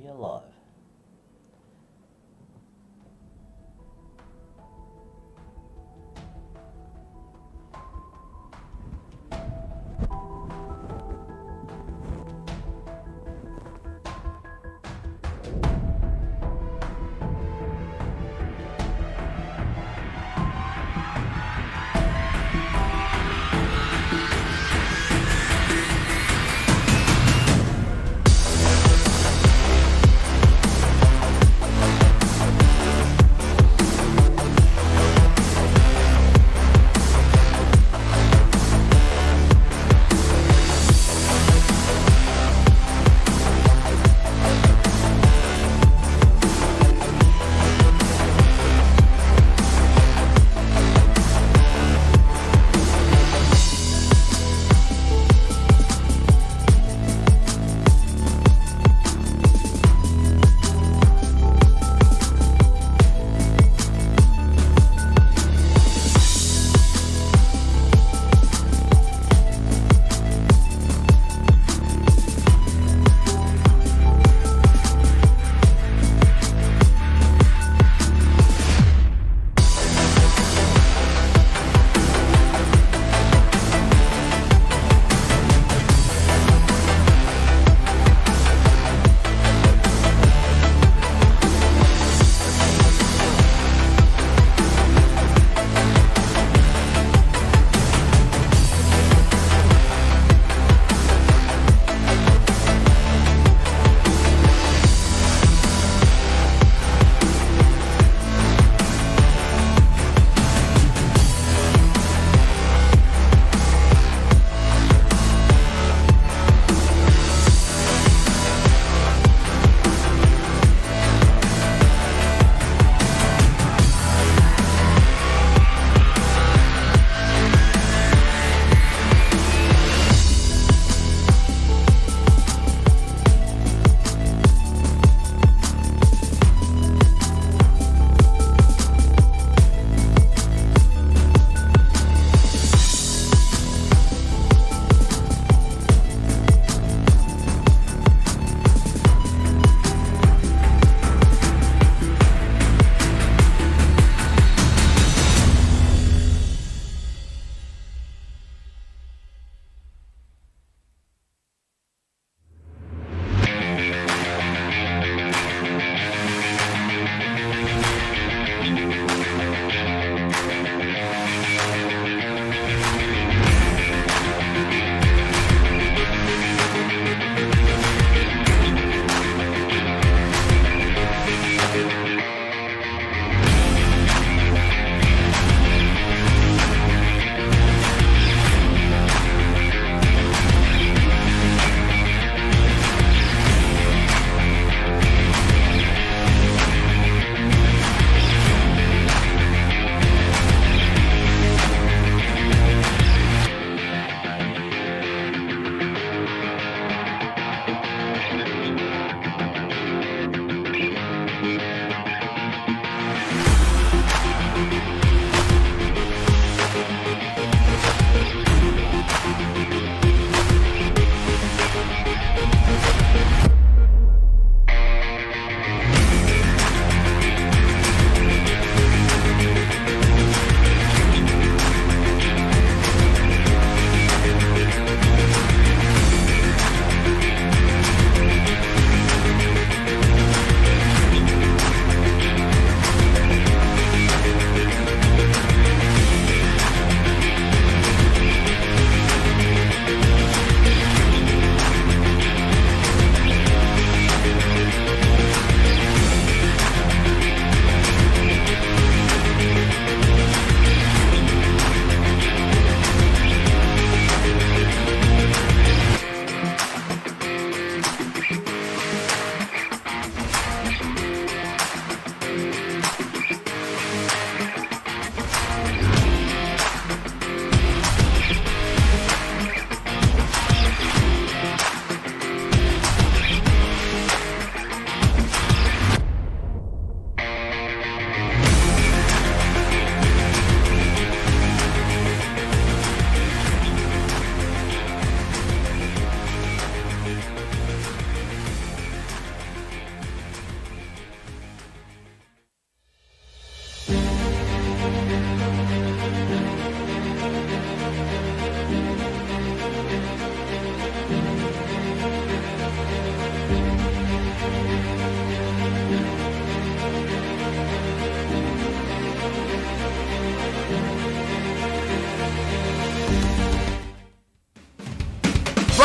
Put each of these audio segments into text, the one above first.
you're live.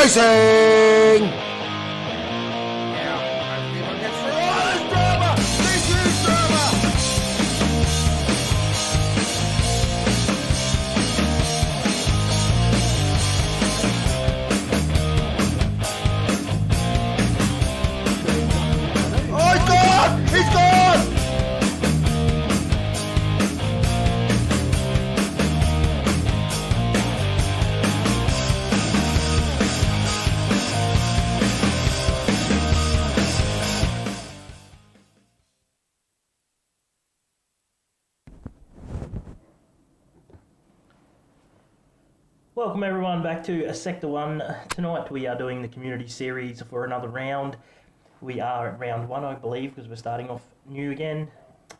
Racing! Now, hopefully everyone gets through. Oh, there's drama! There's huge drama! Oh, he's gone! He's gone! Welcome everyone back to Sector 1. Tonight we are doing the community series for another round. We are at round 1 I believe because we're starting off new again.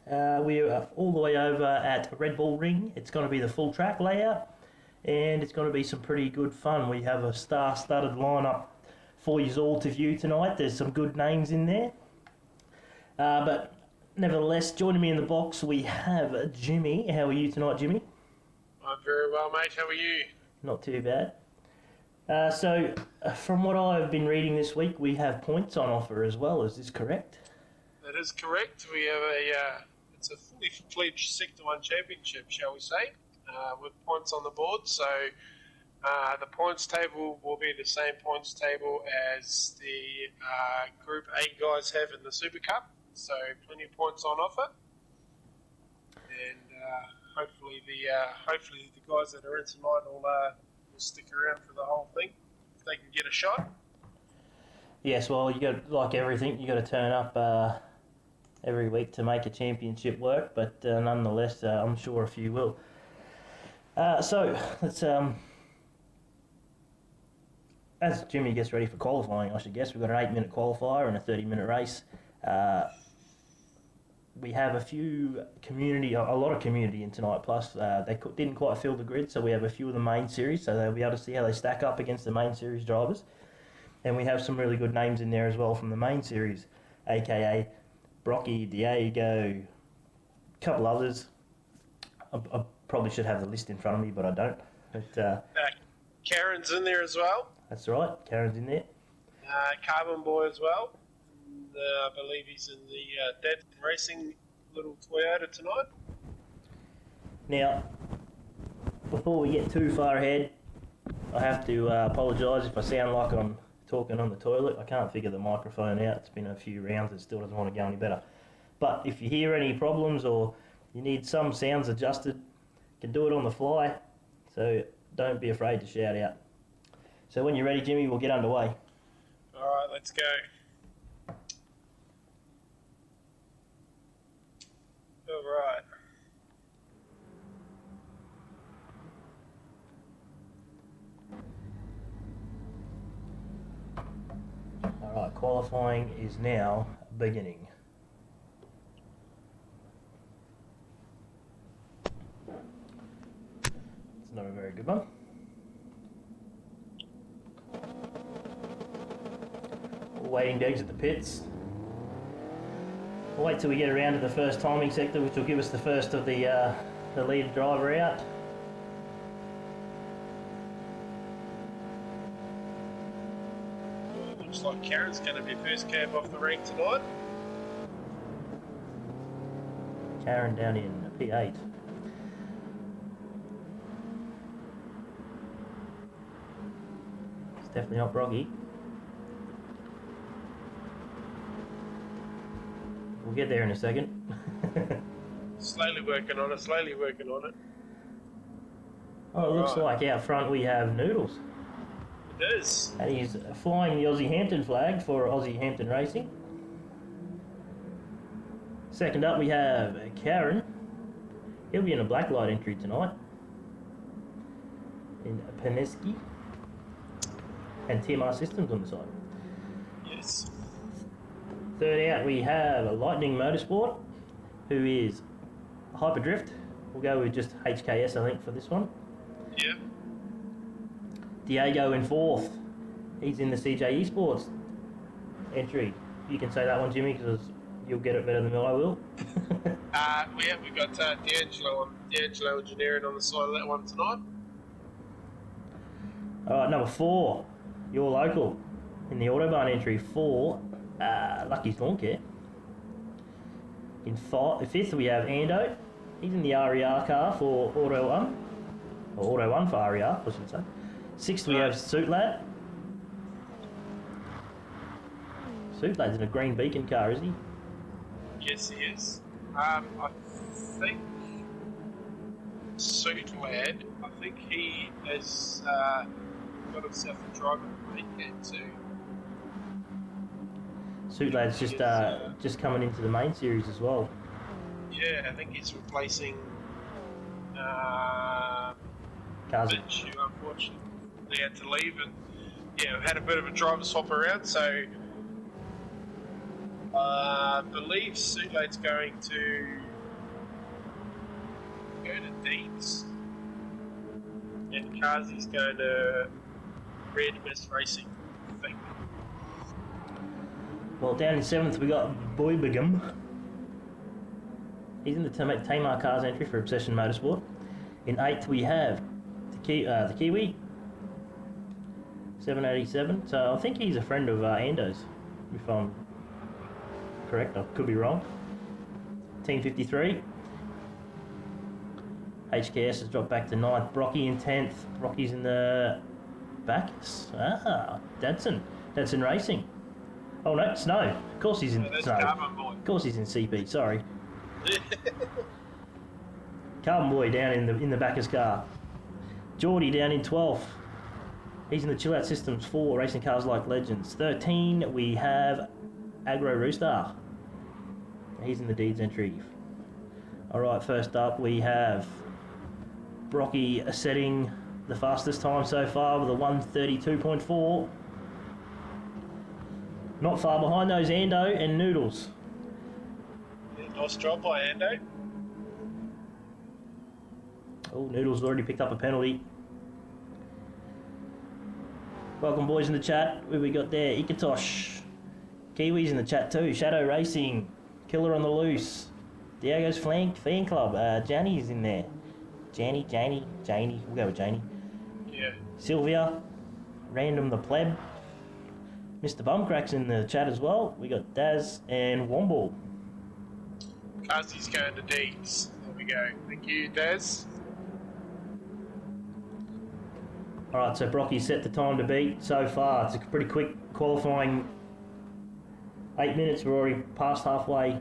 We are all the way over at Redbull Ring. It's going to be the full track layout and it's going to be some pretty good fun. We have a star-studded lineup for you all to view tonight. There's some good names in there. But nevertheless, joining me in the box we have Jimmy. How are you tonight, Jimmy? I'm very well, mate. How are you? Not too bad. So, from what I've been reading this week, we have points on offer as well. Is this correct? That is correct. We have it's a fully fledged Sector 1 championship, shall we say, with points on the board. So, the points table will be the same points table as the Group A guys have in the Super Cup. So, plenty of points on offer. And hopefully the guys that are in tonight will stick around for the whole thing if they can get a shot. Yes, well, you got, like everything, you got to turn up every week to make a championship work, but nonetheless, I'm sure a few will. So, let's, as Jimmy gets ready for qualifying, I should guess, we've got an 8-minute qualifier and a 30-minute race. We have a lot of community in tonight, plus they didn't quite fill the grid, so we have a few of the main series, so they'll be able to see how they stack up against the main series drivers. And we have some really good names in there as well from the main series, aka Brocky, Diego, a couple others. I probably should have the list in front of me, but I don't. But, Karen's in there as well. that's right, Karen's in there. Carbon Boy as well. I believe he's in the Dad Racing little Toyota tonight. Now, before we get too far ahead, I have to apologise if I sound like I'm talking on the toilet. I can't figure the microphone out. It's been a few rounds. It still doesn't want to go any better. But if you hear any problems or you need some sounds adjusted, you can do it on the fly. So don't be afraid to shout out. So when you're ready, Jimmy, we'll get underway. All right, let's go. All right. Alright, qualifying is now beginning. It's not a very good one. Waiting to exit the pits. We'll wait till we get around to the first timing sector, which will give us the first of the lead driver out. Looks like Karen's going to be first cab off the rank tonight. Karen down in P8. It's definitely not Broggy. We'll get there in a second. Slowly working on it. Oh, it looks like out front we have Noodles. It is. And he's flying the Aussie Hampton flag for Aussie Hampton Racing. Second up we have Karen. He'll be in a black light entry tonight. In Paneski. And TMR Systems on the side. Yes. Third out we have a Lightning Motorsport, who is Hyperdrift. We'll go with just HKS I think for this one. Yeah. Diego in fourth. He's in the CJ Esports entry. You can say that one, Jimmy, because you'll get it better than I will. We've got D'Angelo Engineering on the side of that one tonight. Alright, number 4. Your local in the Autobahn entry for Lucky's Lawn Care. In fifth, we have Ando. He's in the RER car for Auto 1. Or Auto 1 for RER, I should say. Sixth, we have Suit Lad. Suit Lad's in a green beacon car, is he? Yes, he is. I think Suit Lad, I think he has got himself a driver weekend too. Suit Lad's just coming into the main series as well. Yeah, I think he's replacing Cars. Finch, who unfortunately had to leave, and yeah, we've had a bit of a driver swap around, so I believe Suit Lad's going to go to Deeds, and Kazi's going to Red Best Racing, I think. Well, down in seventh, we got Boybigam. He's in the Tamar Cars entry for Obsession Motorsport. In eighth, we have the Kiwi, 787. So I think he's a friend of Ando's, if I'm correct. I could be wrong. Team 53. HKS has dropped back to ninth. Brocky in 10th. Brocky's in the back. Dadson Racing. Oh no, Snow. Of course he's in Snow. Of course he's in CP. Sorry. Carbon Boy down in the back of his car. Geordie down in 12th. He's in the Chill Out Systems 4 Racing Cars Like Legends. 13 we have Agro Roostar. He's in the Deeds entry. Alright, first up we have Brocky setting the fastest time so far with a 1:32.4. Not far behind those Ando and Noodles. Yeah, nice job by Ando. Oh, Noodles already picked up a penalty. Welcome, boys, in the chat. Who we got there? Ikatosh. Kiwis in the chat too. Shadow Racing. Killer on the Loose. Diego's Fan Club. Janny's in there. Janie. We'll go with Janie. Yeah. Sylvia. Random the Pleb. Mr. Bumcrack's in the chat as well. We got Daz and Womble. Kazi's going to Deeds. There we go. Thank you, Daz. Alright, so Brocky set the time to beat so far. It's a pretty quick qualifying 8 minutes. We're already past halfway.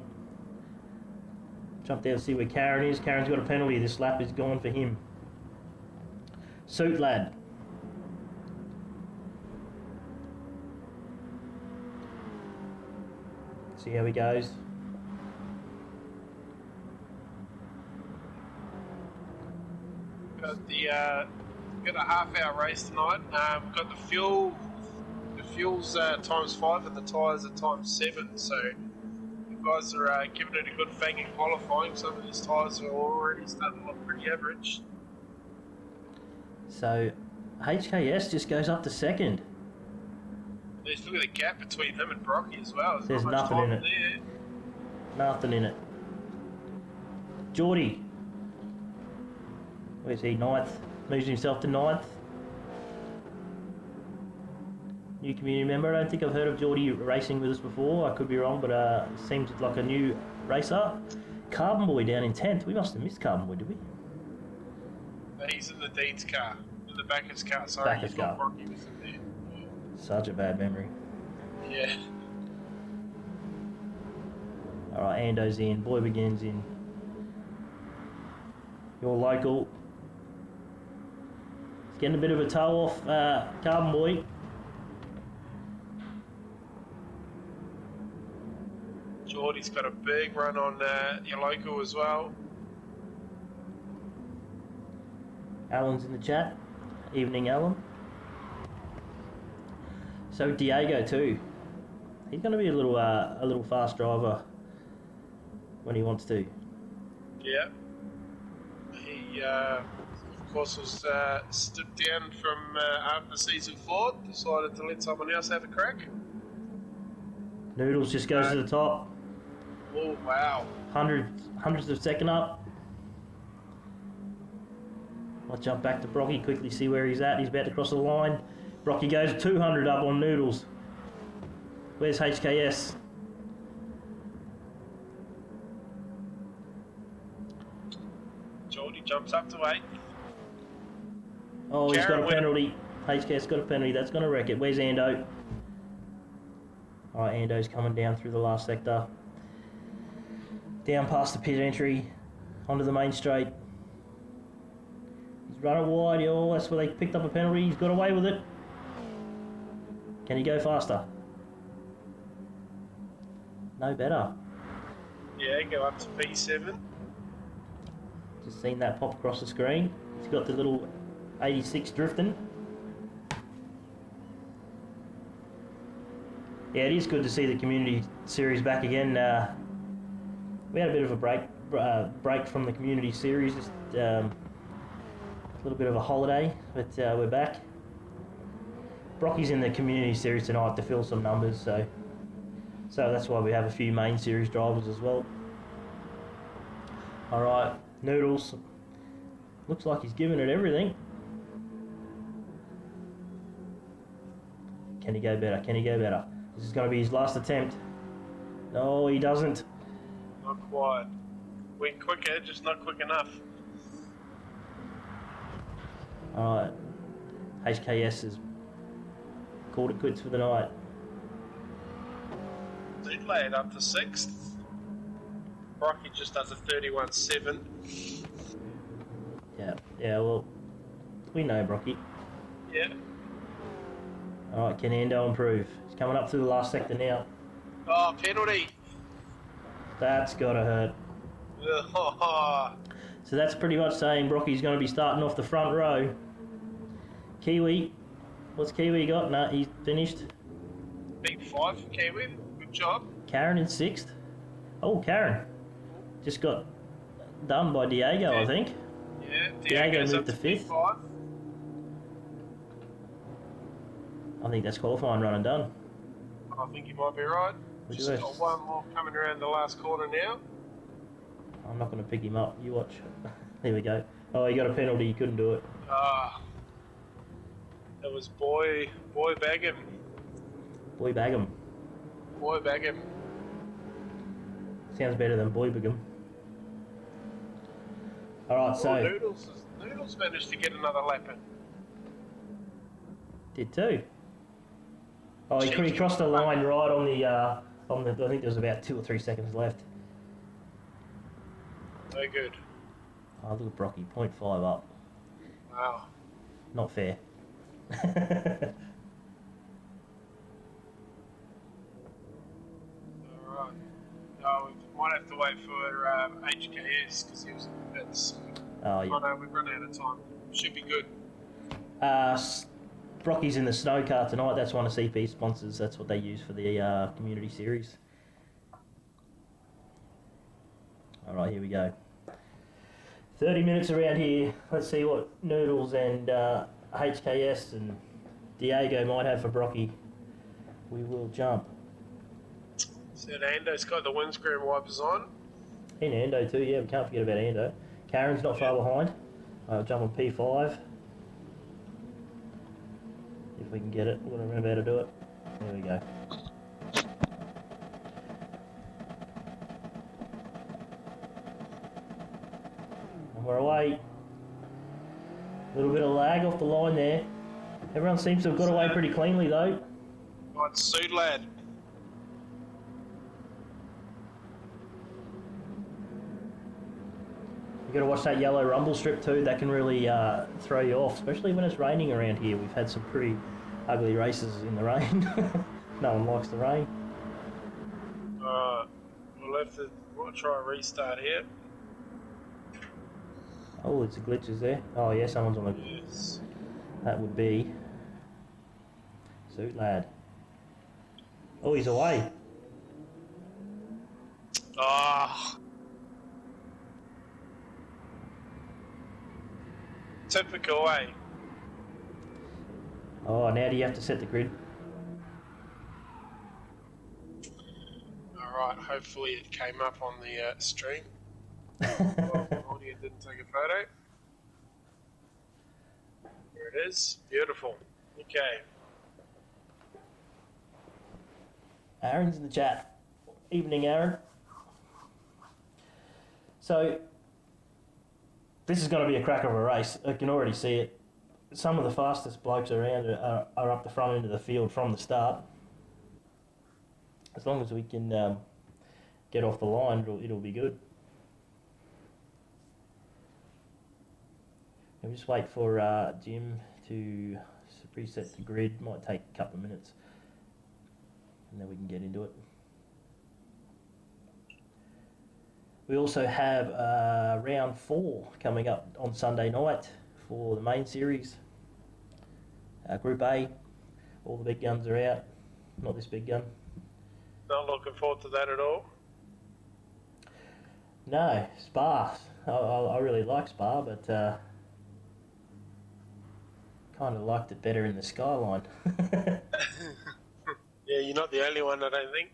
Jump down to see where Karen is. Karen's got a penalty. This lap is gone for him. Suit Lad. See how he goes. Got a half-hour race tonight. We've got the fuel. The fuel's ×5 and the tyres are ×7. So the guys are giving it a good fang in qualifying. Some of these tyres are already starting to look pretty average. So HKS just goes up to second. Just look at the gap between him and Brocky as well. There's not much nothing in time it. there. Nothing in it. Geordie. Where's he? Ninth. Moves himself to ninth. New community member. I don't think I've heard of Geordie racing with us before. I could be wrong, but seems like a new racer. Carbon Boy down in 10th. We must have missed Carbon Boy, did we? He's in the Deeds car. In the back of his car. Sorry, Back of you car. thought Brocky was in there. Such a bad memory. Yeah. Alright, Ando's in. Boy begins in. Your local. He's getting a bit of a toe off Carbon Boy. Geordie's got a big run on your local as well. Alan's in the chat. Evening, Alan. So Diego too. He's going to be a little fast driver when he wants to. Yeah. He, of course, was stood down from after season 4. Decided to let someone else have a crack. Noodles just goes to the top. Oh wow! Hundreds of second up. I'll jump back to Brocky, quickly see where he's at. He's about to cross the line. Brocky goes 200 up on Noodles. Where's HKS? Geordie jumps up to 8. Oh, he's got a Karen penalty. HKS got a penalty. That's going to wreck it. Where's Ando? All right, Ando's coming down through the last sector. Down past the pit entry. Onto the main straight. He's running wide. Oh, that's where they picked up a penalty. He's got away with it. Can he go faster? No better. Yeah, go up to P7. Just seen that pop across the screen. He's got the little 86 drifting. Yeah, it is good to see the community series back again. We had a bit of a break from the community series, just a little bit of a holiday, but we're back. Brocky's in the community series tonight to fill some numbers, so that's why we have a few main series drivers as well. All right, Noodles. Looks like he's giving it everything. Can he go better? Can he go better? This is going to be his last attempt. No, he doesn't. Not quite. Went quicker, just not quick enough. Alright. HKS has called it quits for the night. Lad up to 6th. Brocky just does a 31.7. Yeah, well, we know Brocky. Yeah. Alright, can Ando improve? He's coming up through the last sector now. Oh, penalty. That's gotta hurt. So that's pretty much saying Brocky's going to be starting off the front row. Kiwi. What's Kiwi got? No, he's finished. Big 5 for Kiwi. Good job. Karen in 6th. Oh, Karen. Just got done by Diego, I think. Yeah, Diego's up moved to 5th. P5. I think that's qualifying run and done. I think you might be right. Look Just at got this. one more coming around the last corner now. I'm not going to pick him up. You watch. There we go. Oh, he got a penalty. He couldn't do it. That was boy Bagham. Boy Bagham. Boy Bagham. Sounds better than Boy Bigham. Alright, so... Noodles managed to get another lap in. Did too. Oh, he crossed the line right on the... I think there was about 2 or 3 seconds left. No good. Oh, look at Brocky. 0.5 up. Wow. Not fair. Alright. No, we might have to wait for HKS because he was at the... Oh, yeah. Oh no, we've run out of time. Should be good. Brocky's in the snow car tonight. That's one of CP sponsors. That's what they use for the community series. Alright, here we go. 30 minutes around here. Let's see what Noodles and HKS and Diego might have for Brocky. We will jump. So Ando's got the windscreen wipers on. And Ando too, yeah, we can't forget about Ando. Karen's not far behind. I'll jump on P5. If we can get it, we're going to remember how to do it. There we go. And we're away. A little bit of lag off the line there. Everyone seems to have got away pretty cleanly though. Right, suit lad. You've got to watch that yellow rumble strip too. That can really throw you off, especially when it's raining around here. We've had some pretty ugly races in the rain. No one likes the rain. We'll try a restart here. Oh, it's a glitches there. Oh yeah, someone's on the... Yes. That would be... Suit lad. Oh, he's away. Ah. Typical, eh? Oh, now do you have to set the grid? Alright, hopefully it came up on the stream. Well, audio didn't take a photo. There it is. Beautiful. Okay. Aaron's in the chat. Evening, Aaron. So, this is going to be a crack of a race. I can already see it. Some of the fastest blokes around are up the front end of the field from the start. As long as we can get off the line, it'll be good. We'll just wait for Jim to preset the grid. Might take a couple of minutes, and then we can get into it. We also have round 4 coming up on Sunday night for the main series. Group A, all the big guns are out. Not this big gun. Not looking forward to that at all. No, Spa. I really like Spa, but kind of liked it better in the Skyline. Yeah, you're not the only one, I don't think.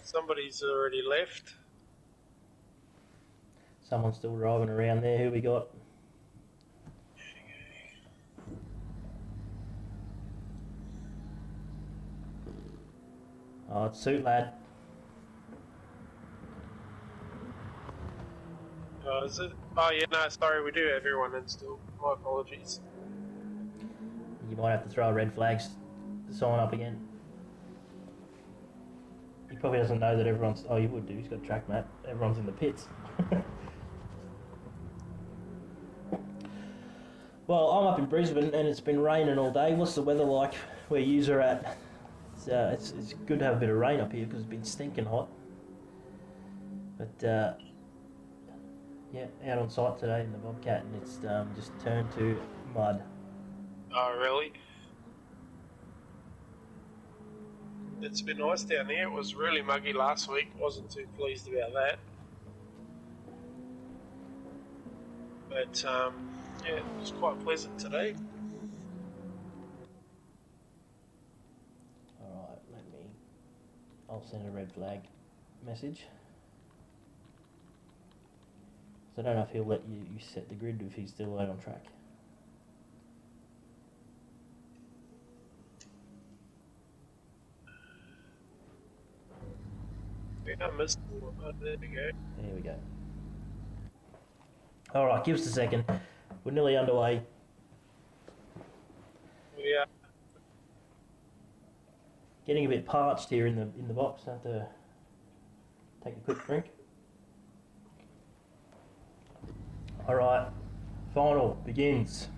Somebody's already left. Someone's still driving around there. Who we got? Oh, it's Suit Lad. Oh, is it? Oh, yeah, no, sorry, we do have everyone in still. My apologies. You might have to throw a red flag sign up again. He probably doesn't know that everyone's... Oh, you would do. He's got a track map. Everyone's in the pits. Well, I'm up in Brisbane and it's been raining all day. What's the weather like where yous are at? It's good to have a bit of rain up here because it's been stinking hot. But yeah, out on site today in the Bobcat and it's just turned to mud. Oh, really? It's been nice down here. It was really muggy last week. Wasn't too pleased about that. But yeah, it was quite pleasant today. Alright, I'll send a red flag message. So I don't know if he'll let you set the grid if he's still out on track. I missed one. Oh, there we go. There we go. Alright, give us a second. We're nearly underway. We are. Getting a bit parched here in the box. I have to take a quick drink. Alright, final begins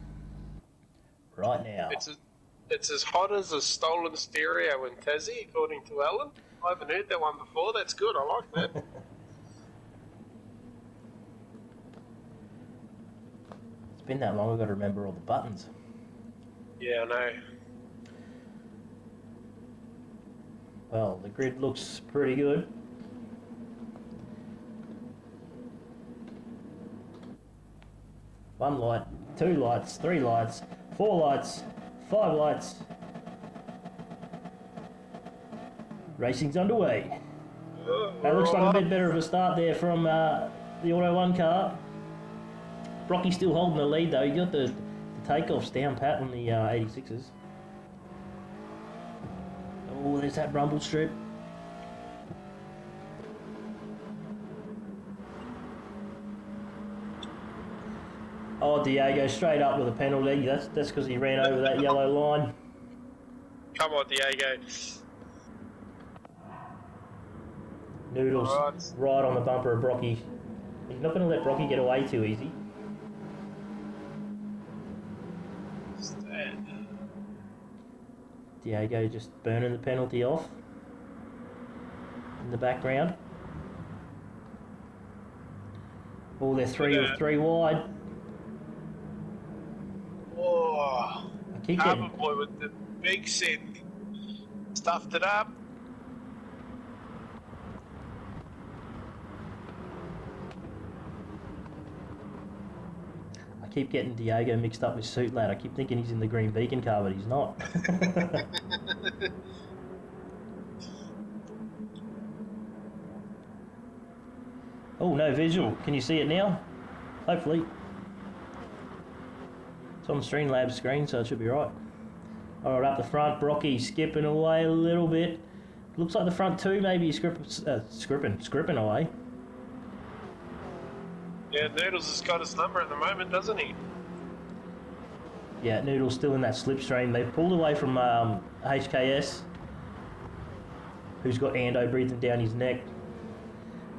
right now. It's as hot as a stolen stereo in Tassie, according to Alan. I haven't heard that one before. That's good. I like that. It's been that long, I've got to remember all the buttons. Yeah, I know. Well, the grid looks pretty good. One light, 2 lights, 3 lights, 4 lights, 5 lights. Racing's underway. That looks like a bit better of a start there from the Auto 1 car. Brocky's still holding the lead though. He got the takeoffs down pat on the 86s. Oh, there's that rumble strip. Oh, Diego straight up with a penalty. That's because he ran over that yellow line. Come on, Diego. Noodles right on the bumper of Brocky. He's not going to let Brocky get away too easy. Diego just burning the penalty off in the background. Oh, they're three wide. Oh, I keep Harbour getting... Boy with the big set. Stuffed it up. I keep getting Diego mixed up with Suit Lad. I keep thinking he's in the Green Beacon car, but he's not. Oh, no visual. Can you see it now? Hopefully. It's on the Streamlabs screen, so it should be right. All right, up the front, Brocky skipping away a little bit. Looks like the front two maybe scripping away. Yeah, Noodles has got his number at the moment, doesn't he? Yeah, Noodle's still in that slipstream. They've pulled away from HKS, who's got Ando breathing down his neck.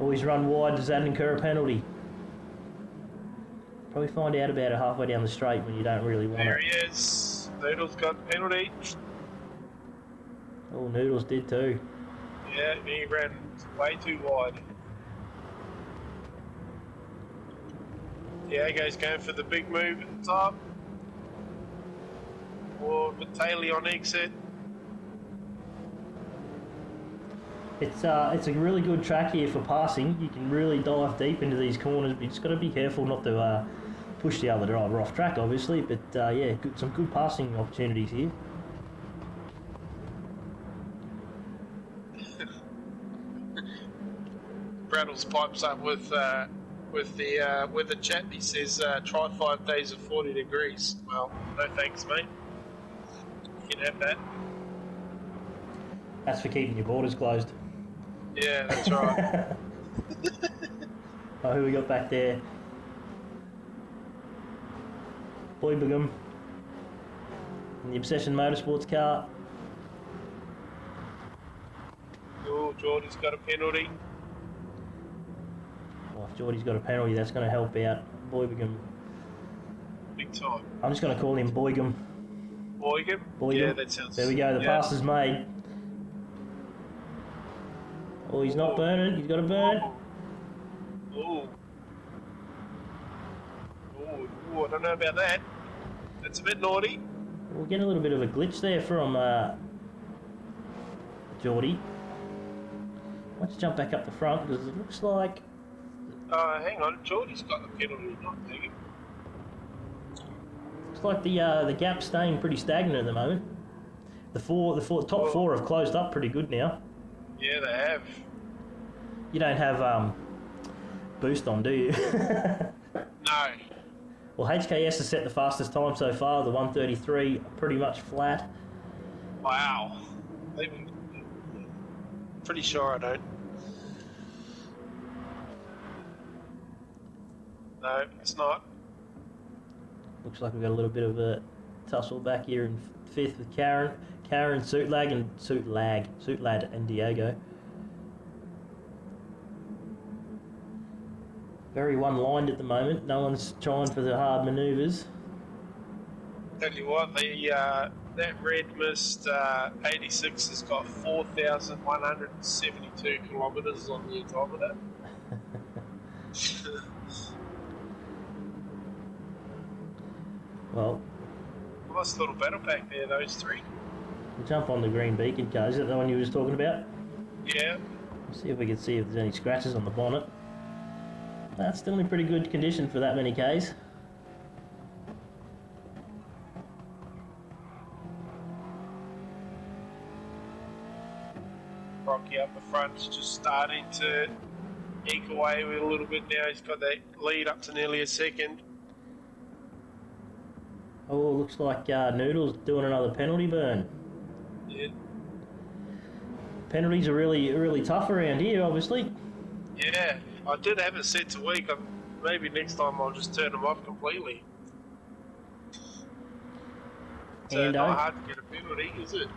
Always run wide. Does that incur a penalty? Probably find out about it halfway down the straight when you don't really want There it. he is. Noodles got the penalty. Oh, Noodles did too. Yeah, he ran way too wide. Diego's going for the big move at the top. Or Bataley on exit. It's a really good track here for passing. You can really dive deep into these corners, but you just got to be careful not to push the other driver off track, obviously. But yeah, some good passing opportunities here. Braddles pipes up with the weather chat. He says, "Try 5 days of 40 degrees." Well, no thanks, mate. You can have that. That's for keeping your borders closed. Yeah, that's right. Oh, who we got back there? Boybigam. In the Obsession Motorsports car. Oh, Geordie's got a penalty. Well, if Geordie's got a penalty, that's going to help out Boybigam. Big time. I'm just going to call him Boygam. Boygam? Boygam. Yeah, that sounds... There we go, the pass is made. Oh, he's not burning. He's got to burn. Oh. Oh, I don't know about that. That's a bit naughty. We're getting a little bit of a glitch there from Geordie. Let's jump back up the front because it looks like... Hang on. Geordie's got the penalty, not Megan. Looks like the gap's staying pretty stagnant at the moment. The top four have closed up pretty good now. Yeah, they have. You don't have boost on, do you? No. Well, HKS has set the fastest time so far, the 1:33, pretty much flat. Wow. Pretty sure I don't. No, it's not. Looks like we've got a little bit of a tussle back here in fifth with Karen, Suitlad and Diego. Very one-lined at the moment. No one's trying for the hard manoeuvres. Tell you what, that red mist 86 has got 4,172 kilometres on the odometer. Well, Nice little battle pack there, those three. we'll jump on the green beacon car. Is that the one you were just talking about? Yeah. Let's see if we can see if there's any scratches on the bonnet. That's still in pretty good condition for that many Ks. Rocky up the front's just starting to eke away with a little bit now. He's got that lead up to nearly a second. Oh, looks like Noodle's doing another penalty burn. Yeah. Penalties are really tough around here, obviously. Yeah. I did have it set to week. Maybe next time I'll just turn them off completely. It's not hard to get a penalty, is it?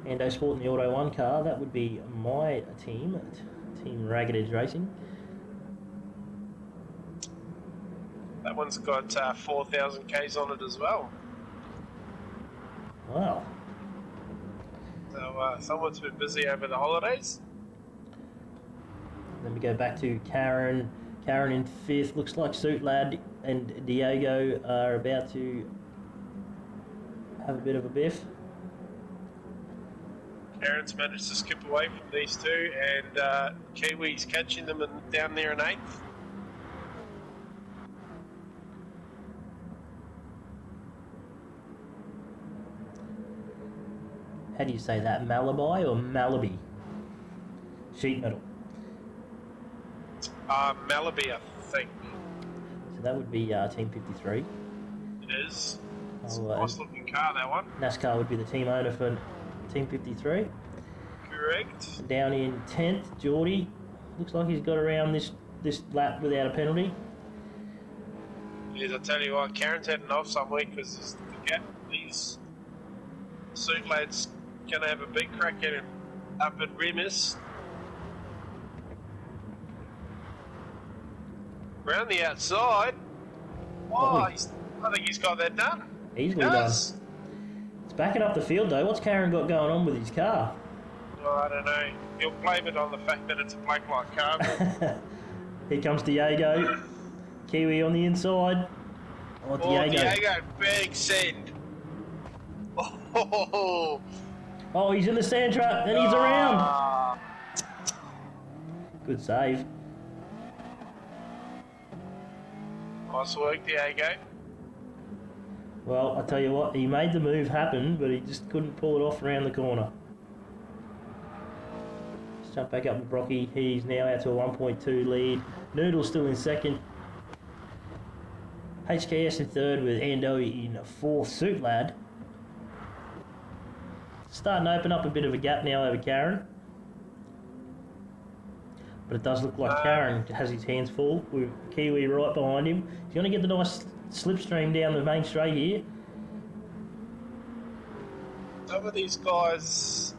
Ando sporting the Auto 1 car. That would be my team, Team Ragged Edge Racing. That one's got 4,000 Ks on it as well. Wow. So someone's been busy over the holidays. Then we go back to Karen. Karen in fifth. Looks like Suitlad and Diego are about to have a bit of a biff. Karen's managed to skip away from these two, and Kiwi's catching them down there in eighth. How do you say that? Malabai or Malaby? Sheet metal. Malaby, I think. So that would be Team 53. It is. It's a Oh, nice looking car, that one. NASCAR would be the team owner for Team 53. Correct. Down in 10th, Geordie. Looks like he's got around this lap without a penalty. Yes, I tell you what, Karen's heading off some week because these suit lads going to have a big crack at him up at Remus. Round the outside. Oh, I think he's got that done. Easily done. It's backing up the field though. What's Karen got going on with his car? Well, I don't know. He'll blame it on the fact that it's a black-light car. Here comes Diego. Kiwi on the inside. Oh, Diego, big send. Oh, he's in the sand trap and he's around. Good save. Nice work, Diego. Well, I tell you what, he made the move happen, but he just couldn't pull it off around the corner. Let's jump back up with Brocky. He's now out to a 1.2 lead. Noodle's still in second. HKS in third with Ando in fourth. Suit Lad starting to open up a bit of a gap now over Karen. But it does look like Karen has his hands full with Kiwi right behind him. He's going to get the nice slipstream down the main straight here. Some of these guys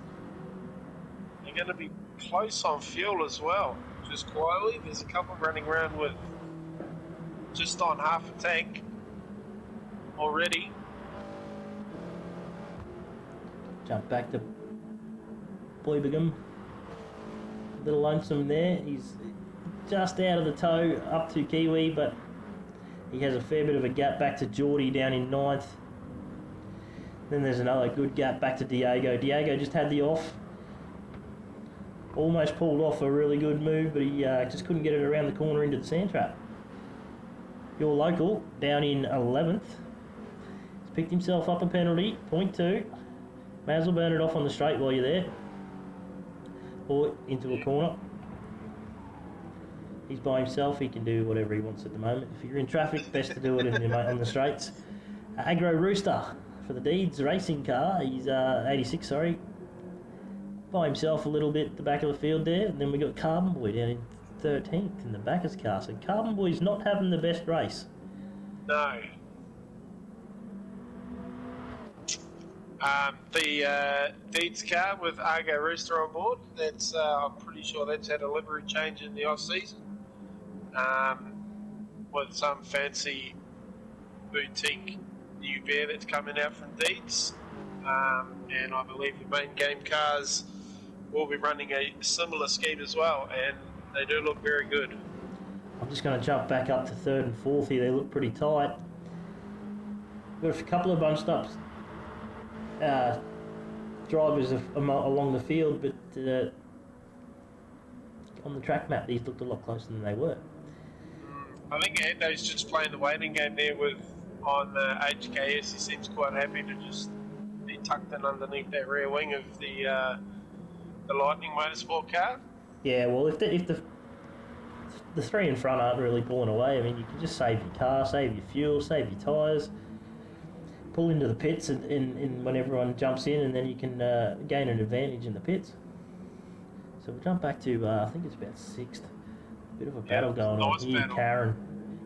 are going to be close on fuel as well. Just quietly, there's a couple running around with just on half a tank already. Jump back to Boybigam. Little lonesome there. He's just out of the toe up to Kiwi, but he has a fair bit of a gap back to Geordie down in ninth. Then there's another good gap back to Diego. Diego just had the off. Almost pulled off a really good move, but he just couldn't get it around the corner into the sand trap. Your local down in 11th. He's picked himself up a penalty, 0.2. May as well burn it off on the straight while you're there. Or into a corner. He's by himself, he can do whatever he wants at the moment. If you're in traffic, best to do it on the straights. Agro Rooster for the Deeds racing car. He's 86, sorry. By himself a little bit at the back of the field there. And then we got Carbon Boy down in 13th in the backers car. So Carbon Boy's not having the best race. No. The Deeds car with Argo Rooster on board, that's I'm pretty sure that's had a livery change in the off-season with some fancy boutique new bear that's coming out from Deeds, and I believe the main game cars will be running a similar scheme as well, and they do look very good. I'm just going to jump back up to third and fourth here. They look pretty tight. Got a couple of bunched up drivers along the field, but on the track map these looked a lot closer than they were. I think Ando's just playing the waiting game there on HKS. He seems quite happy to just be tucked in underneath that rear wing of the Lightning Motorsport car. Yeah, well, if the three in front aren't really pulling away, I mean, you can just save your car, save your fuel, save your tyres, pull into the pits and when everyone jumps in, and then you can gain an advantage in the pits. So we'll jump back to, I think it's about sixth. Bit of a battle going on here. Battle.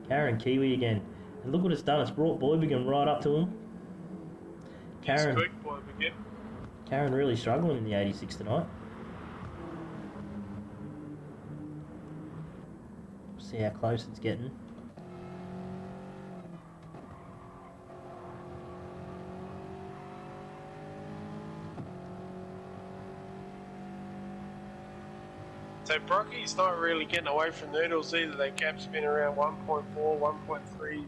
Karen Kiwi again. And look what it's done. It's brought Boybigam right up to him. Karen really struggling in the 86 tonight. See how close it's getting. So Brocky's not really getting away from Noodles either. They cap's been around 1.4, 1.3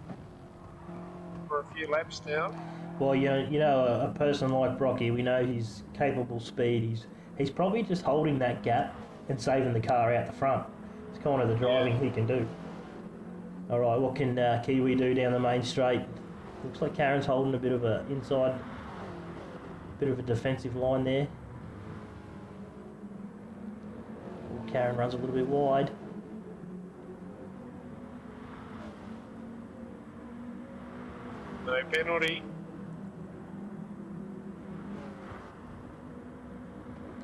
for a few laps now. Well, you know, a person like Brocky, we know he's capable speed. He's probably just holding that gap and saving the car out the front. It's kind of the driving he can do. All right, what can Kiwi do down the main straight? Looks like Karen's holding a bit of a inside, bit of a defensive line there. Karen runs a little bit wide. No penalty.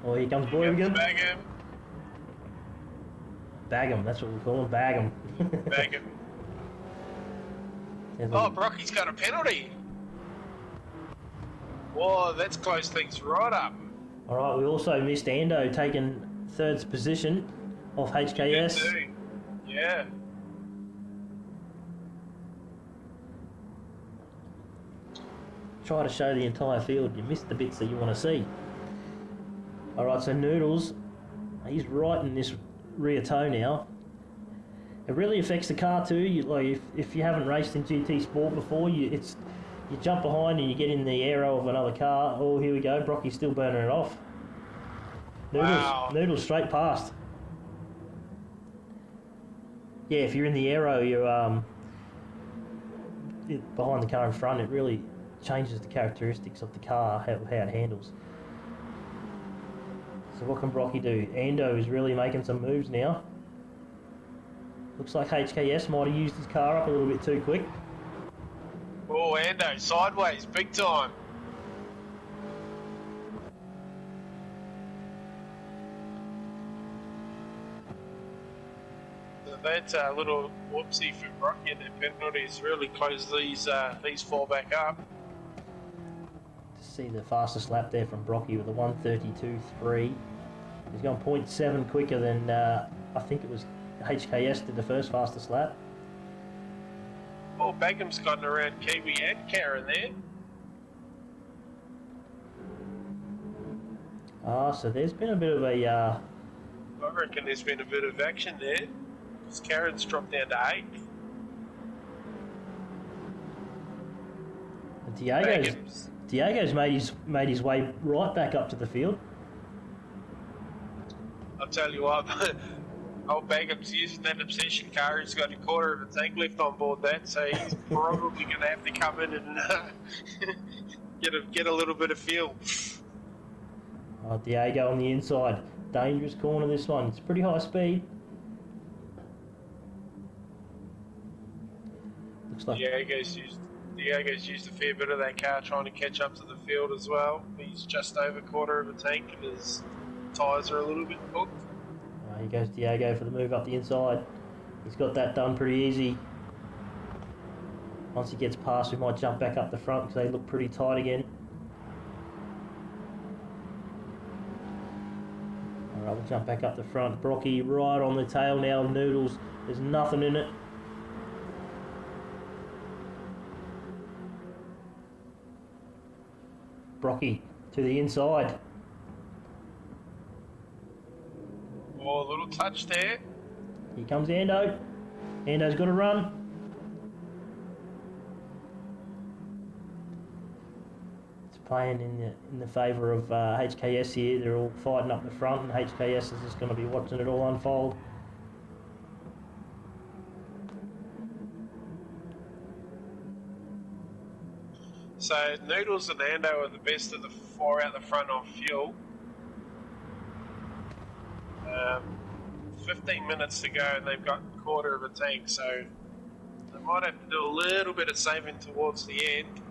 Oh, here comes Boy again. Bag him. Bag him, that's what we call him, bag him. Bag him. Oh, Brocky's got a penalty. Whoa, that's closed things right up. Alright, we also missed Ando taking third position off HKS. Good too. Yeah. Try to show the entire field, you missed the bits that you want to see. Alright, so Noodles, he's right in this rear toe now. It really affects the car too. If you haven't raced in GT Sport before, you jump behind and you get in the aero of another car. Oh, here we go. Brocky's still burning it off. Noodles straight past. Yeah, if you're in the aero, you're behind the car in front. It really changes the characteristics of the car, how it handles. So what can Brocky do? Ando is really making some moves now. Looks like HKS might have used his car up a little bit too quick. Oh, Ando, sideways, big time. So that's a little whoopsie for Brocky, and the penalties really close these four back up. To see the fastest lap there from Brocky with a 1:32.3. He's gone 0.7 quicker than I think it was HKS did the first fastest lap. Oh, Bagham's gotten around Kiwi and Karen there. So there's been a bit of a... I reckon there's been a bit of action there. Because Karen's dropped down to 8th. Diego's made his way right back up to the field. I'll tell you what, old Bagham's using that obsession car. He's got a quarter of a tank left on board that, so he's probably going to have to come in and get a little bit of fuel. Oh, Diego on the inside. Dangerous corner this one. It's pretty high speed. Looks like Diego's used a fair bit of that car trying to catch up to the field as well. He's just over a quarter of a tank and his tyres are a little bit cooked. Here goes Diego for the move up the inside. He's got that done pretty easy. Once he gets past, we might jump back up the front because they look pretty tight again. Alright, we'll jump back up the front. Brocky right on the tail now of Noodles. There's nothing in it. Brocky to the inside. Oh, a little touch there. Here comes Ando. Ando's got to run. It's playing in the favour of HKS here. They're all fighting up the front, and HKS is just going to be watching it all unfold. So Noodles and Ando are the best of the four out the front on fuel. 15 minutes to go and they've got a quarter of a tank, so they might have to do a little bit of saving towards the end.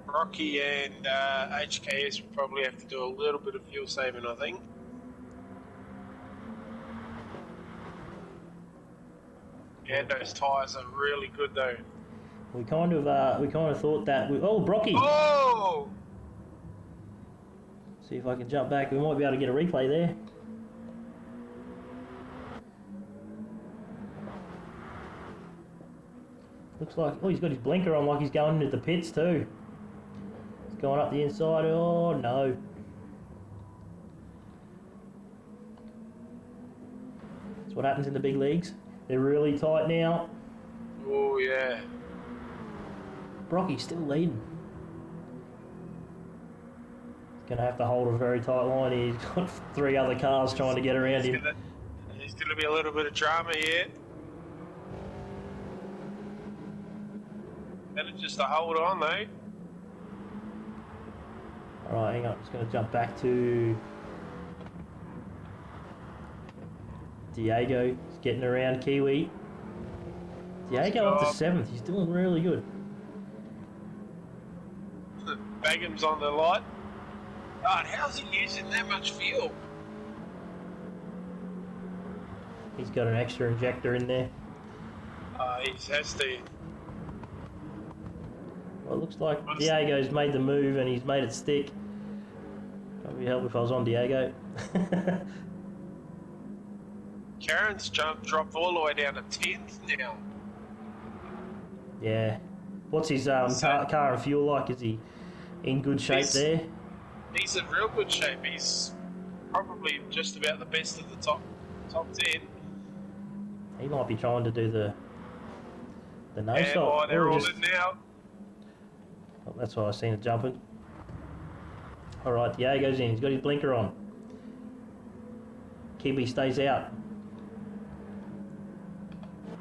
Rocky and HKS will probably have to do a little bit of fuel saving, I think. And those tyres are really good though. We kind of thought that. Oh, Brocky! Oh! See if I can jump back. We might be able to get a replay there. Looks like, oh, he's got his blinker on like he's going into the pits too. He's going up the inside. Oh no. That's what happens in the big leagues. They're really tight now. Oh yeah. Brocky's still leading. He's going to have to hold a very tight line here. He's got three other cars trying to get around him. There's going to be a little bit of drama here. And it's just a hold on though. Alright, hang on. I'm just going to jump back to Diego. He's getting around Kiwi. Diego up to 7th. He's doing really good. Bagham's on the light. God, how's he using that much fuel? He's got an extra injector in there. He has to. Well, it looks like Diego's made the move and he's made it stick. Probably help if I was on Diego. Karen's dropped all the way down to 10th now. Yeah. What's his car and fuel like? Is he in good shape there? He's in real good shape. He's probably just about the best of the top 10. He might be trying to do the no And stop. they're all in now. Oh, that's why I seen it jumping. All right, Diego's in. He's got his blinker on. Kiwi stays out.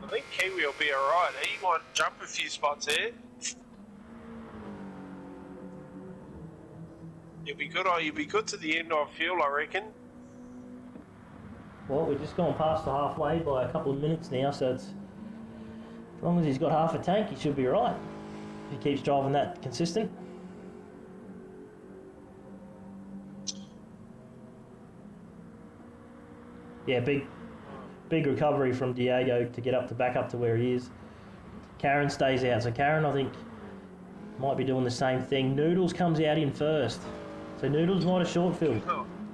I think Kiwi will be alright. He might jump a few spots here. You'll be good. You'll be good to the end of fuel, I reckon. Well, we're just gone past the halfway by a couple of minutes now, so it's as long as he's got half a tank, he should be right. If he keeps driving that consistent. Yeah, big recovery from Diego to get up to back up to where he is. Karen stays out, so Karen I think might be doing the same thing. Noodles comes out in first, so Noodles might have short filled.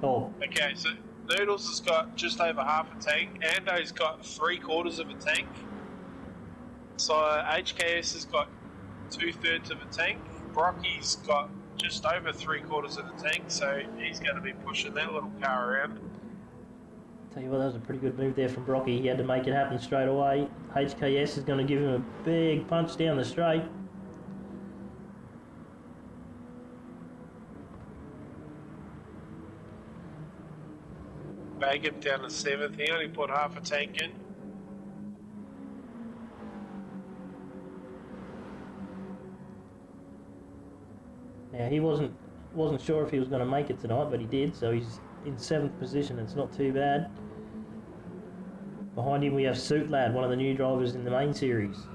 Oh, Okay, so Noodles has got just over half a tank. Ando's got 3/4 of a tank. So HKS has got 2/3 of a tank. Brocky's got just over 3/4 of the tank, so he's going to be pushing that little car around. tell you what, that was a pretty good move there from Brocky. He had to make it happen straight away. HKS is going to give him a big punch down the straight. Bag him down to 7th. He only put half a tank in. Now he wasn't sure if he was going to make it tonight, but he did. So he's in 7th position. It's not too bad. Behind him we have Suit Lad, one of the new drivers in the main series.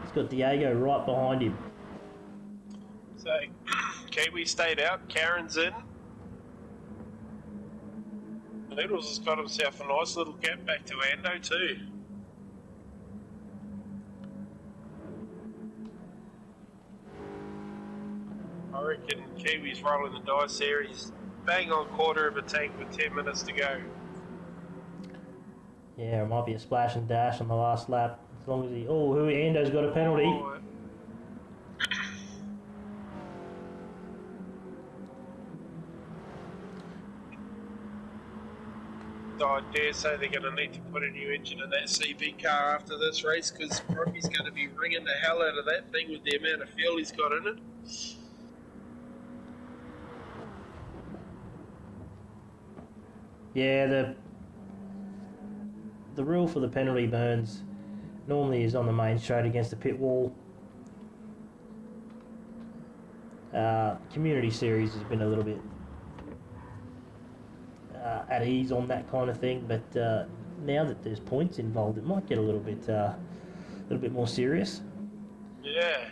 He's got Diego right behind him. So Kiwi stayed out. Karen's in. Noodles has got himself a nice little gap back to Ando too. I reckon Kiwi's rolling the dice here. He's bang on 1/4 of a tank with 10 minutes to go. Yeah, it might be a splash and dash on the last lap. As long as he... Oh, Ando's got a penalty. I dare say they're going to need to put a new engine in that CB car after this race, because Rocky's going to be ringing the hell out of that thing with the amount of fuel he's got in it. Yeah, the rule for the penalty burns normally is on the main straight against the pit wall. Community series has been a little bit at ease on that kind of thing, but now that there's points involved, it might get a little bit more serious. Yeah.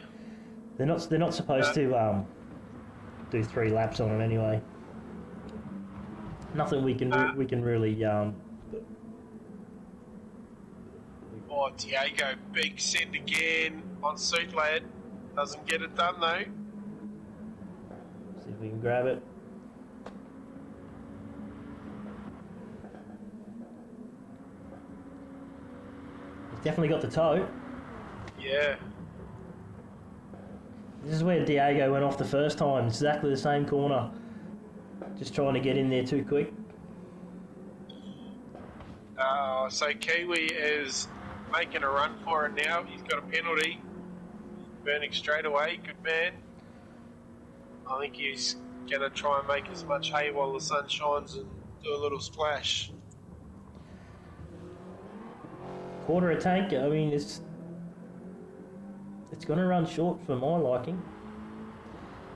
They're not supposed to do 3 laps on it anyway. Nothing we can really. Oh, Diego, big send again on Suit Lad. Doesn't get it done though. See if we can grab it. He's definitely got the toe. Yeah. This is where Diego went off the first time. Exactly the same corner. Just trying to get in there too quick. So Kiwi is making a run for it now. He's got a penalty. Burning straight away. Good man. I think he's going to try and make as much hay while the sun shines and do a little splash. 1/4 a tank. I mean, it's going to run short for my liking.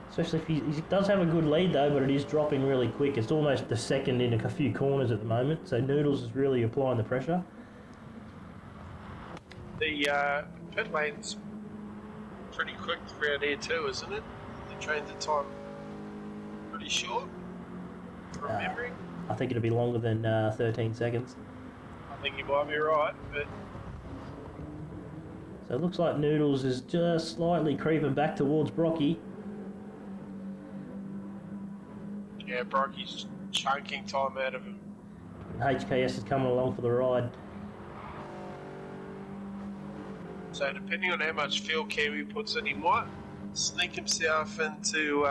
Especially if he does have a good lead though, but it is dropping really quick. It's almost the second in a few corners at the moment, so Noodles is really applying the pressure. The pit lane's pretty quick around here too, isn't it? The trains are time pretty short, from memory. I think it'll be longer than 13 seconds. I think you might be right, but So it looks like Noodles is just slightly creeping back towards Brocky. yeah, Brocky's chunking time out of him. HKS is coming along for the ride. So depending on how much fuel Kiwi puts in, he might sneak himself into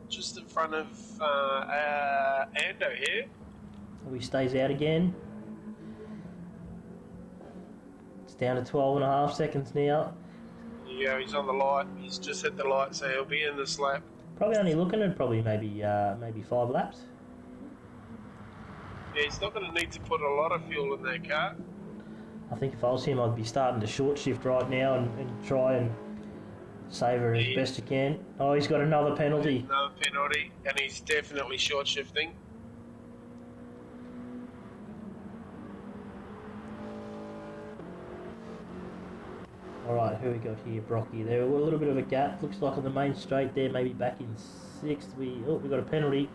just in front of Ando here. So he stays out again. It's down to 12.5 seconds now. Yeah, he's on the light. He's just hit the light, so he'll be in this lap. Probably only looking at maybe 5 laps. Yeah, he's not going to need to put a lot of fuel in that car. I think if I was him, I'd be starting to short shift right now and try and savour as best you can. Oh, he's got another penalty. Another penalty, and he's definitely short shifting. Alright, who we got here? Brocky. There a little bit of a gap. Looks like on the main straight there, maybe back in 6th. We got a penalty.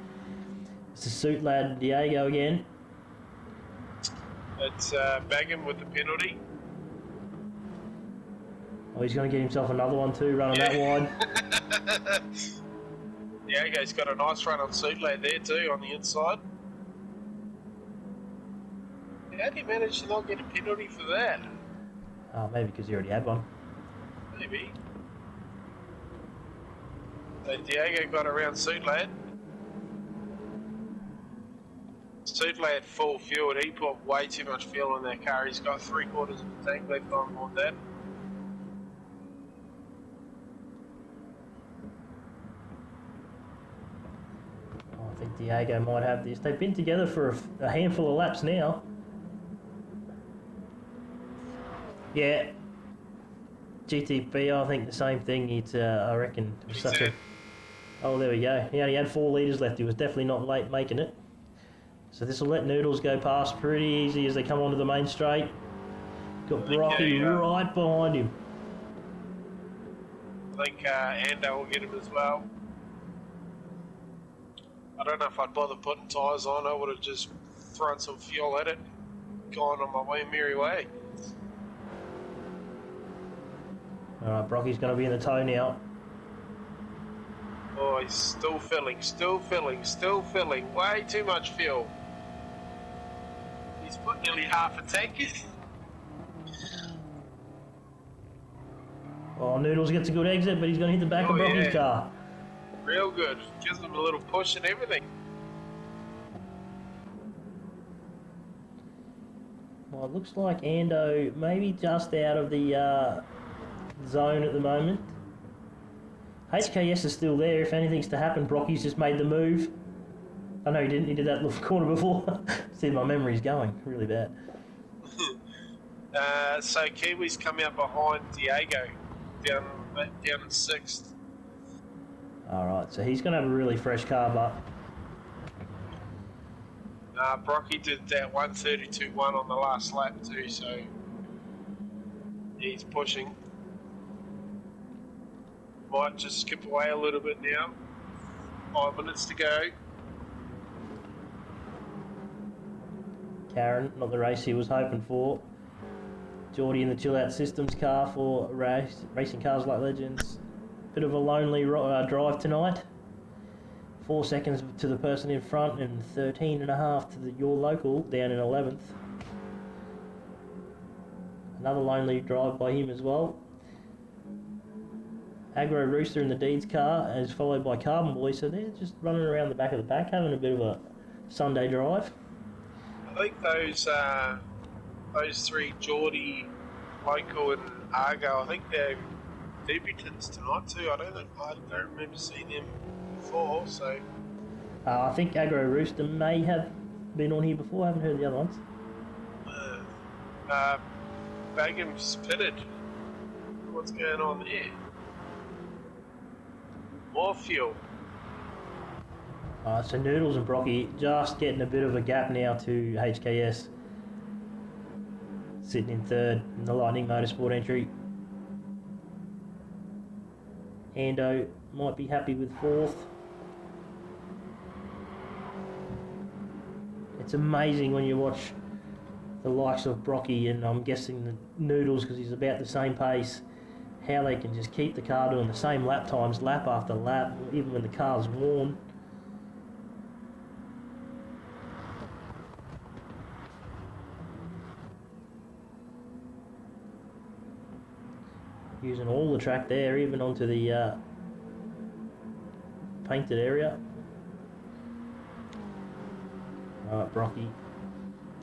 It's the suit lad Diego again. It's Baggin with the penalty. Oh, he's going to get himself another one too, running that wide. Diego's got a nice run on suit lad there too, on the inside. How do you manage to not get a penalty for that? Oh, maybe because he already had one. Maybe. So Diego got around suit lad. Suit lad full fueled. He put way too much fuel in that car. He's got 3/4 of the tank left on board that. Oh, I think Diego might have this. They've been together for a handful of laps now. Yeah. GTP, I think the same thing. It's, I reckon, it was such a... Oh, there we go. He only had 4 litres left. He was definitely not late making it. So this will let Noodles go past pretty easy as they come onto the main straight. Got Brocky right behind him. I think Ando will get him as well. I don't know if I'd bother putting tyres on. I would have just thrown some fuel at it, gone on my merry way. Alright, Brocky's going to be in the tow now. Oh, he's still filling. Way too much fuel. He's put nearly half a tank in. Oh, Noodles gets a good exit, but he's going to hit the back of Brocky's car. Real good. Gives him a little push and everything. Well, it looks like Ando maybe just out of the zone at the moment. HKS is still there. If anything's to happen, Brocky's just made the move. I know he didn't. He did that little corner before. See, my memory's going really bad. So Kiwi's come out behind Diego, down in 6th. Alright, so he's going to have a really fresh car, but... Brocky did that 132.1 on the last lap too, so he's pushing. Might just skip away a little bit now. 5 minutes to go. Karen, not the race he was hoping for. Geordie in the Chill Out Systems car for Racing Cars Like Legends. Bit of a lonely drive tonight. 4 seconds to the person in front and 13.5 to your local down in 11th. Another lonely drive by him as well. Aggro Rooster in the Deeds car is followed by Carbon Boy, so they're just running around the back of the pack having a bit of a Sunday drive. I think those 3, Geordie, Local and Argo, I think they're debutants tonight too. I don't remember seeing them before, so... I think Aggro Rooster may have been on here before. I haven't heard the other ones. Bagham's pitted. What's going on there? More fuel. So Noodles and Brocky just getting a bit of a gap now to HKS. Sitting in 3rd in the Lightning Motorsport entry. Ando might be happy with 4th. It's amazing when you watch the likes of Brocky and I'm guessing the Noodles, because he's about the same pace, how they can just keep the car doing the same lap times, lap after lap, even when the car's worn. Using all the track there, even onto the painted area. Alright, Brocky.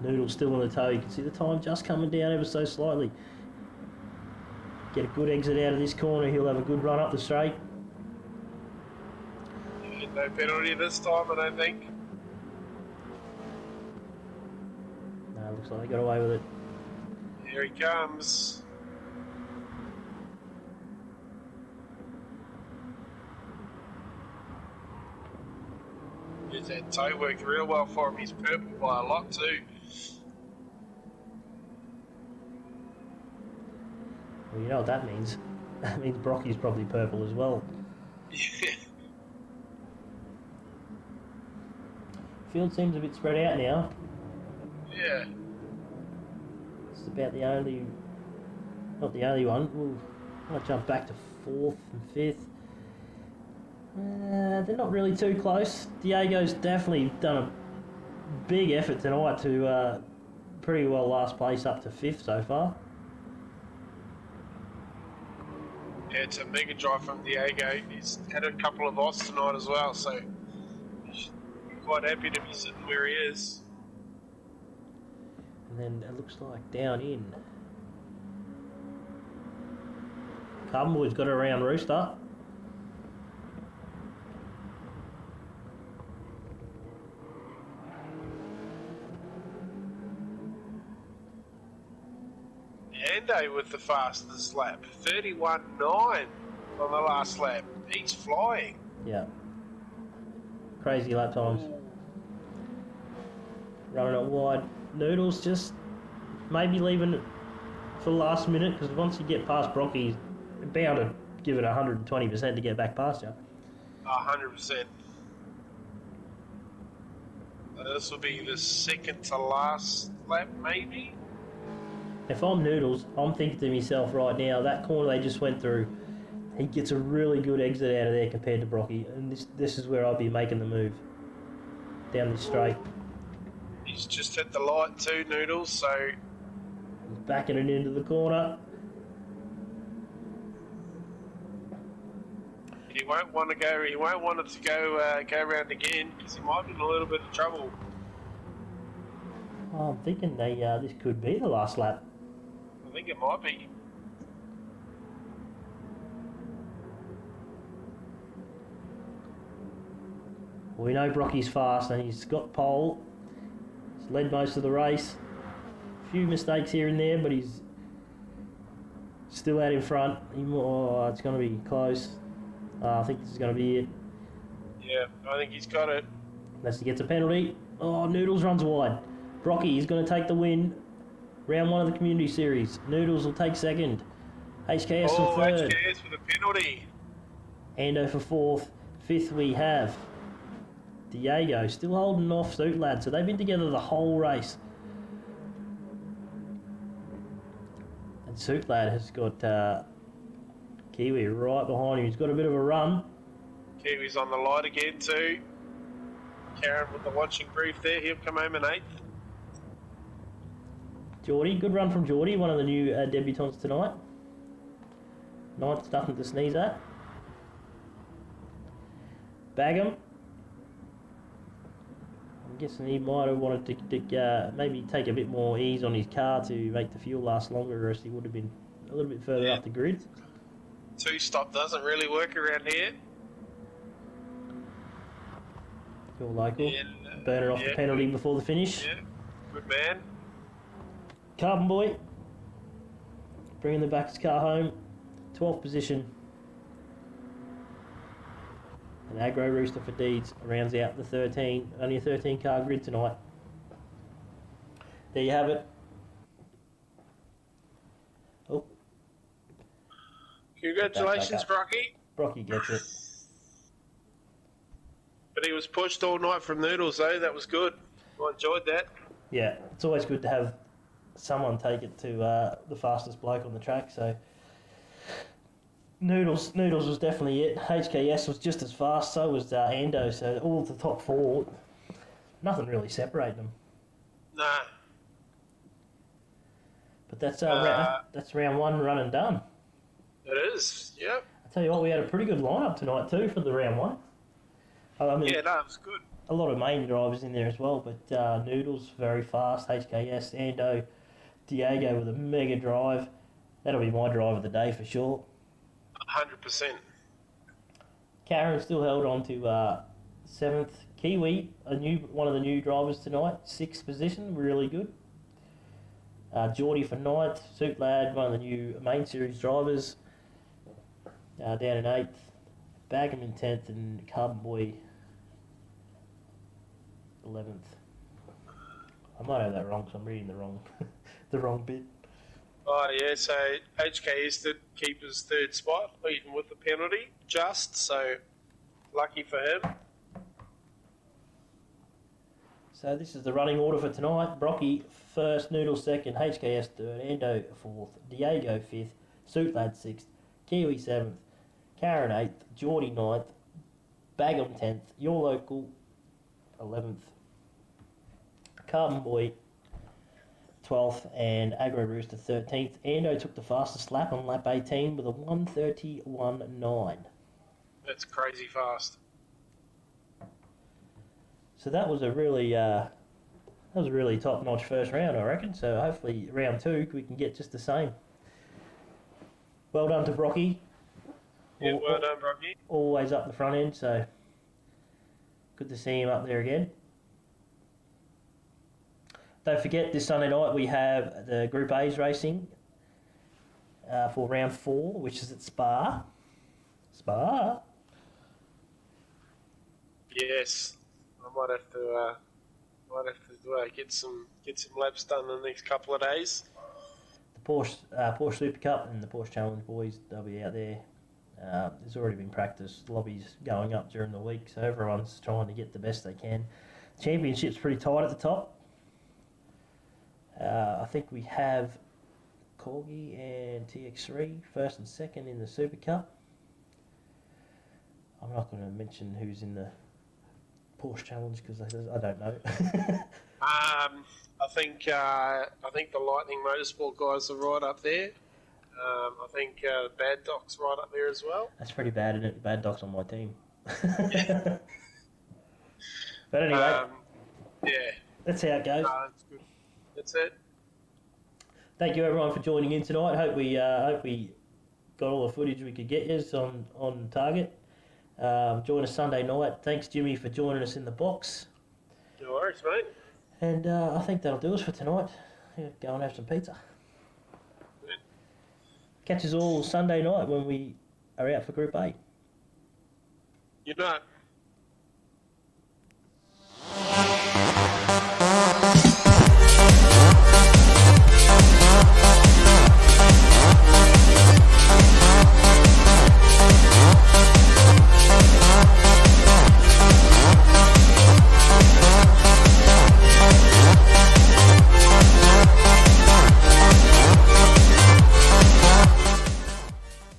Noodle's still on the toe. You can see the time just coming down ever so slightly. Get a good exit out of this corner. He'll have a good run up the straight. No penalty this time, I don't think. No, looks like they got away with it. Here he comes. That toe worked real well for him. He's purple by a lot too. Well, you know what that means. That means Brocky's probably purple as well. Yeah. Field seems a bit spread out now. Yeah. It's about the only... Not the only one. Ooh, might jump back to 4th and 5th. They're not really too close. Diego's definitely done a big effort tonight to pretty well last place up to 5th so far. Yeah, it's a mega drive from Diego. He's had a couple of odds tonight as well, so he's quite happy to be sitting where he is. And then it looks like down in. Carbon Boy's got it around Rooster. Ando with the fastest lap, 31.9 on the last lap. He's flying. Yeah. Crazy lap times. Running it wide. Noodles just maybe leaving it for the last minute, because once you get past Brocky, he's bound to give it 120% to get back past you. 100%. This will be the second to last lap, maybe? If I'm Noodles, I'm thinking to myself right now, that corner they just went through, he gets a really good exit out of there compared to Brocky, and this is where I'll be making the move. Down this straight. He's just hit the light too, Noodles, so... He's backing it into the corner. He won't want to go, he won't want it to go around again, because he might be in a little bit of trouble. Oh, I'm thinking this could be the last lap. I think it might be. We know Brocky's fast and he's got pole. He's led most of the race. A few mistakes here and there, but he's still out in front. It's going to be close. I think this is going to be it. Yeah, I think he's got it. Unless he gets a penalty. Oh, Noodles runs wide. Brocky is going to take the win. Round 1 of the Community Series. Noodles will take second. HKS for third. HKS with a penalty. Ando for 4th. 5th we have Diego, still holding off Suit Lad. So they've been together the whole race. And Suit Lad has got Kiwi right behind him. He's got a bit of a run. Kiwi's on the light again too. Karen with the watching brief there. He'll come home in 8th. Geordie, good run from Geordie, one of the new debutants tonight. 9th, nothing to sneeze at. Bagham. I'm guessing he might have wanted to maybe take a bit more ease on his car to make the fuel last longer, or else he would have been a little bit further up the grid. 2-stop doesn't really work around here. Your local. And, burning off the penalty before the finish. Yeah, good man. Carbon Boy bringing the back car home. 12th position. And Agro Rooster for Deeds rounds out the 13. Only a 13 car grid tonight. There you have it. Oh. Congratulations, Brocky. Brocky gets it. But he was pushed all night from Noodles, though. That was good. I enjoyed that. Yeah, it's always good to have someone take it to the fastest bloke on the track. So Noodles was definitely it. HKS was just as fast. So was Ando. So all the top four, nothing really separated them. Nah. But that's round one run and done. It is, yep. I tell you what, we had a pretty good lineup tonight too for the round one. I mean, Yeah, no, it was good. a lot of main drivers in there as well, but Noodles very fast, HKS, Ando, Diego with a mega drive. That'll be my drive of the day for sure. 100%. Karen still held on to seventh. Kiwi, one of the new drivers tonight, sixth position, really good. Geordie for ninth, Suit Lad, one of the new main series drivers, down in eighth. Bagham in 10th and Carbon Boy 11th. I might have that wrong because I'm reading the wrong bit. Oh, yeah, so HKS did keep his third spot, even with the penalty, so lucky for him. So this is the running order for tonight. Brocky first, Noodle second, HKS third, Ando fourth, Diego fifth, Suit Lad sixth, Kiwi seventh, Karen 8th, Geordie 9th, Bagham 10th, Your Local 11th, Carbon Boy 12th, and Agro Rooster 13th. Ando took the fastest lap on lap 18 with a 1:31.9. That's crazy fast. So that was a really top-notch first round, I reckon. So hopefully round two we can get just the same. Well done to Brocky. Yeah, well done, Brocky. Always up the front end, so good to see him up there again. Don't forget, this Sunday night we have the Group A's racing for round 4, which is at Spa. Yes, I might have to get some laps done in the next couple of days. The Porsche Super Cup and the Porsche Challenge boys, they'll be out there. There's already been practice, lobbies going up during the week, so everyone's trying to get the best they can. Championship's pretty tight at the top. I think we have Corgi and TX3 first and second in the Super Cup. I'm not going to mention who's in the Porsche Challenge because I don't know. I think the Lightning Motorsport guys are right up there. I think Bad Doc's right up there as well. That's pretty bad, isn't it? Bad Doc's on my team. But anyway, yeah, that's how it goes. that's good. That's it. Thank you everyone for joining in tonight. Hope we got all the footage we could get you on target. Join us Sunday night. Thanks Jimmy for joining us in the box. No worries, mate. And I think that'll do us for tonight. Yeah, go and have some pizza. Good. Catch us all Sunday night when we are out for Group A. You're not.